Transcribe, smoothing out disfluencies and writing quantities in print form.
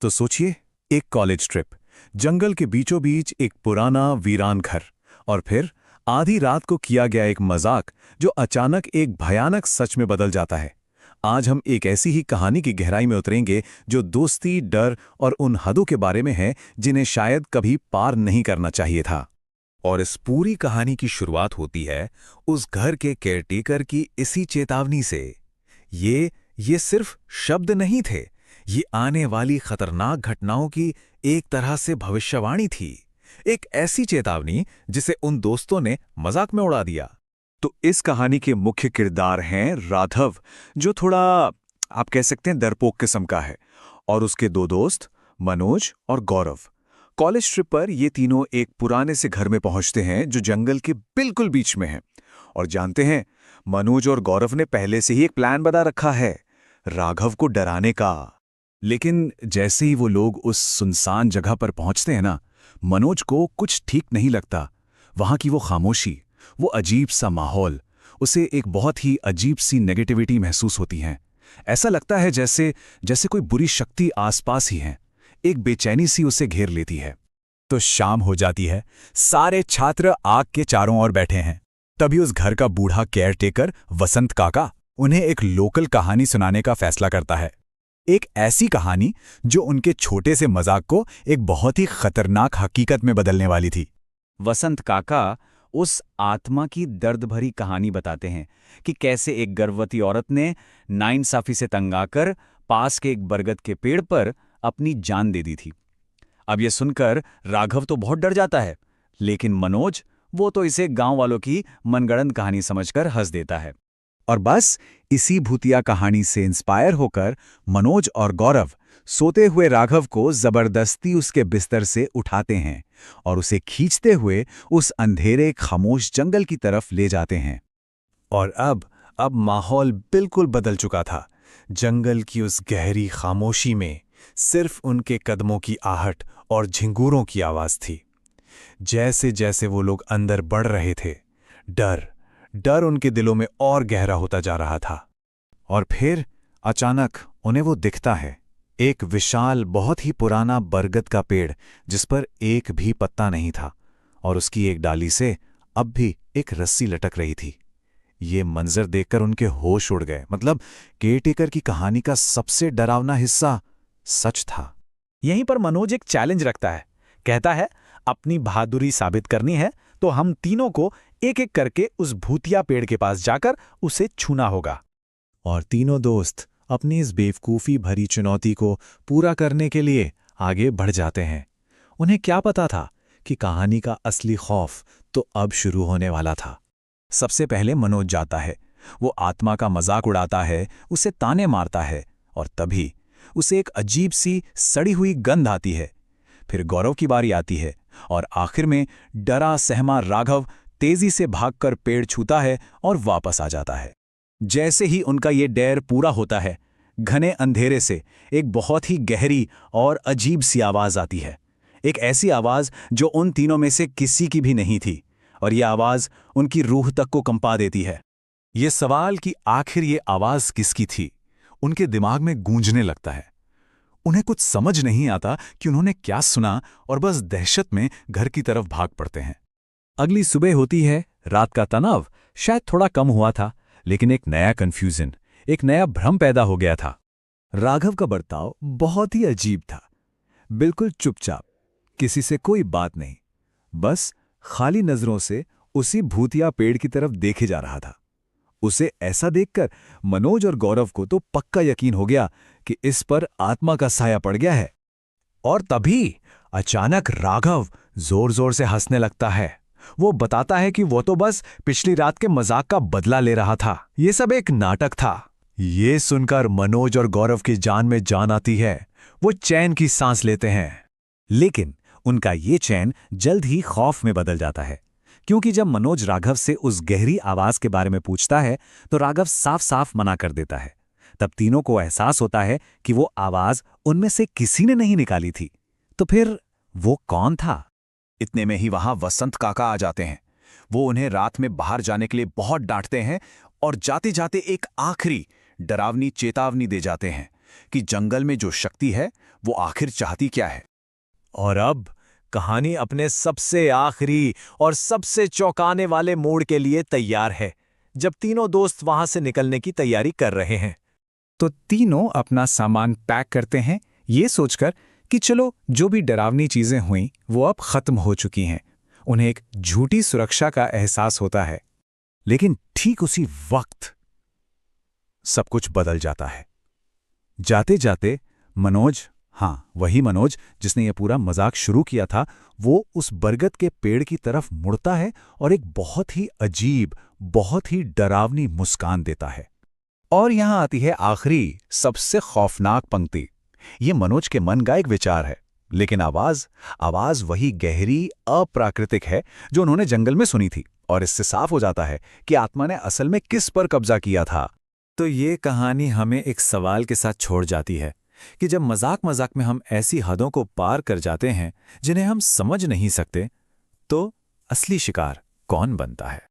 तो सोचिए, एक कॉलेज ट्रिप, जंगल के बीचों बीच एक पुराना वीरान घर, और फिर आधी रात को किया गया एक मजाक जो अचानक एक भयानक सच में बदल जाता है। आज हम एक ऐसी ही कहानी की गहराई में उतरेंगे जो दोस्ती, डर और उन हदों के बारे में है जिन्हें शायद कभी पार नहीं करना चाहिए था। और इस पूरी कहानी की शुरुआत होती है उस घर के केयरटेकर की इसी चेतावनी से। ये सिर्फ शब्द नहीं थे, ये आने वाली खतरनाक घटनाओं की एक तरह से भविष्यवाणी थी। एक ऐसी चेतावनी जिसे उन दोस्तों ने मजाक में उड़ा दिया। तो इस कहानी के मुख्य किरदार हैं राघव, जो थोड़ा आप कह सकते हैं डरपोक किस्म का है, और उसके दो दोस्त मनोज और गौरव। कॉलेज ट्रिप पर ये तीनों एक पुराने से घर में पहुंचते हैं जो जंगल के बिल्कुल बीच में है। और जानते हैं, मनोज और गौरव ने पहले से ही एक प्लान बना रखा है राघव को डराने का। लेकिन जैसे ही वो लोग उस सुनसान जगह पर पहुंचते हैं ना, मनोज को कुछ ठीक नहीं लगता। वहां की वो खामोशी, वो अजीब सा माहौल, उसे एक बहुत ही अजीब सी नेगेटिविटी महसूस होती है। ऐसा लगता है जैसे जैसे कोई बुरी शक्ति आसपास ही है। एक बेचैनी सी उसे घेर लेती है। तो शाम हो जाती है, सारे छात्र आग के चारों ओर बैठे हैं। तभी उस घर का बूढ़ा केयरटेकर वसंत काका उन्हें एक लोकल कहानी सुनाने का फैसला करता है। एक ऐसी कहानी जो उनके छोटे से मजाक को एक बहुत ही खतरनाक हकीकत में बदलने वाली थी। वसंत काका उस आत्मा की दर्द भरी कहानी बताते हैं कि कैसे एक गर्भवती औरत ने नाइंसाफी से तंग आकर पास के एक बरगद के पेड़ पर अपनी जान दे दी थी। अब यह सुनकर राघव तो बहुत डर जाता है, लेकिन मनोज, वो तो इसे गांव वालों की मनगढ़ंत कहानी समझकर हंस देता है। और बस इसी भूतिया कहानी से इंस्पायर होकर मनोज और गौरव सोते हुए राघव को जबरदस्ती उसके बिस्तर से उठाते हैं और उसे खींचते हुए उस अंधेरे खामोश जंगल की तरफ ले जाते हैं। और अब माहौल बिल्कुल बदल चुका था। जंगल की उस गहरी खामोशी में सिर्फ उनके कदमों की आहट और झिंगूरों की आवाज थी। जैसे जैसे वो लोग अंदर बढ़ रहे थे, डर उनके दिलों में और गहरा होता जा रहा था। और फिर अचानक उन्हें वो दिखता है, एक विशाल, बहुत ही पुराना बरगद का पेड़ जिस पर एक भी पत्ता नहीं था, और उसकी एक डाली से अब भी एक रस्सी लटक रही थी। ये मंजर देखकर उनके होश उड़ गए। मतलब केयरटेकर की कहानी का सबसे डरावना हिस्सा सच था। यहीं पर मनोज एक चैलेंज रखता है। कहता है, अपनी बहादुरी साबित करनी है तो हम तीनों को एक एक करके उस भूतिया पेड़ के पास जाकर उसे छूना होगा। और तीनों दोस्त अपनी इस बेवकूफ़ी भरी चुनौती को पूरा करने के लिए आगे बढ़ जाते हैं। उन्हें क्या पता था कि कहानी का असली खौफ तो अब शुरू होने वाला था। सबसे पहले मनोज जाता है। वो आत्मा का मजाक उड़ाता है, उसे ताने मारता है, और तभी उसे एक अजीब सी सड़ी हुई गंध आती है। फिर गौरव की बारी आती है, और आखिर में डरा सहमा राघव तेजी से भागकर पेड़ छूता है और वापस आ जाता है। जैसे ही उनका ये डेर पूरा होता है, घने अंधेरे से एक बहुत ही गहरी और अजीब सी आवाज आती है। एक ऐसी आवाज जो उन तीनों में से किसी की भी नहीं थी, और यह आवाज उनकी रूह तक को कंपा देती है। ये सवाल कि आखिर ये आवाज किसकी थी, उनके दिमाग में गूंजने लगता है। उन्हें कुछ समझ नहीं आता कि उन्होंने क्या सुना, और बस दहशत में घर की तरफ भाग पड़ते हैं। अगली सुबह होती है। रात का तनाव शायद थोड़ा कम हुआ था, लेकिन एक नया कन्फ्यूजन, एक नया भ्रम पैदा हो गया था। राघव का बर्ताव बहुत ही अजीब था। बिल्कुल चुपचाप, किसी से कोई बात नहीं, बस खाली नजरों से उसी भूतिया पेड़ की तरफ देखे जा रहा था। उसे ऐसा देखकर मनोज और गौरव को तो पक्का यकीन हो गया कि इस पर आत्मा का साया पड़ गया है। और तभी अचानक राघव जोर जोर से हंसने लगता है। वो बताता है कि वो तो बस पिछली रात के मजाक का बदला ले रहा था, ये सब एक नाटक था। ये सुनकर मनोज और गौरव की जान में जान आती है। वो चैन की सांस लेते हैं, लेकिन उनका ये चैन जल्द ही खौफ में बदल जाता है, क्योंकि जब मनोज राघव से उस गहरी आवाज के बारे में पूछता है तो राघव साफ साफ मना कर देता है। तब तीनों को एहसास होता है कि वो आवाज उनमें से किसी ने नहीं निकाली थी। तो फिर वो कौन था? इतने में ही वहां वसंत काका आ जाते हैं। वो उन्हें रात में बाहर जाने के लिए बहुत डांटते हैं और जाते जाते एक आखिरी डरावनी चेतावनी दे जाते हैं कि जंगल में जो शक्ति है वो आखिर चाहती क्या है। और अब कहानी अपने सबसे आखिरी और सबसे चौंकाने वाले मोड़ के लिए तैयार है, जब तीनों दोस्त वहां से निकलने की तैयारी कर रहे हैं। तो तीनों अपना सामान पैक करते हैं, ये सोचकर कि चलो जो भी डरावनी चीजें हुईं वो अब खत्म हो चुकी हैं। उन्हें एक झूठी सुरक्षा का एहसास होता है। लेकिन ठीक उसी वक्त सब कुछ बदल जाता है। जाते जाते मनोज, हाँ वही मनोज जिसने ये पूरा मजाक शुरू किया था, वो उस बरगद के पेड़ की तरफ मुड़ता है और एक बहुत ही अजीब, बहुत ही डरावनी मुस्कान देता है। और यहां आती है आखिरी सबसे खौफनाक पंक्ति। ये मनोज के मन का एक विचार है, लेकिन आवाज वही गहरी, अप्राकृतिक है जो उन्होंने जंगल में सुनी थी। और इससे साफ हो जाता है कि आत्मा ने असल में किस पर कब्जा किया था। तो ये कहानी हमें एक सवाल के साथ छोड़ जाती है कि जब मजाक में हम ऐसी हदों को पार कर जाते हैं जिन्हें हम समझ नहीं सकते, तो असली शिकार कौन बनता है।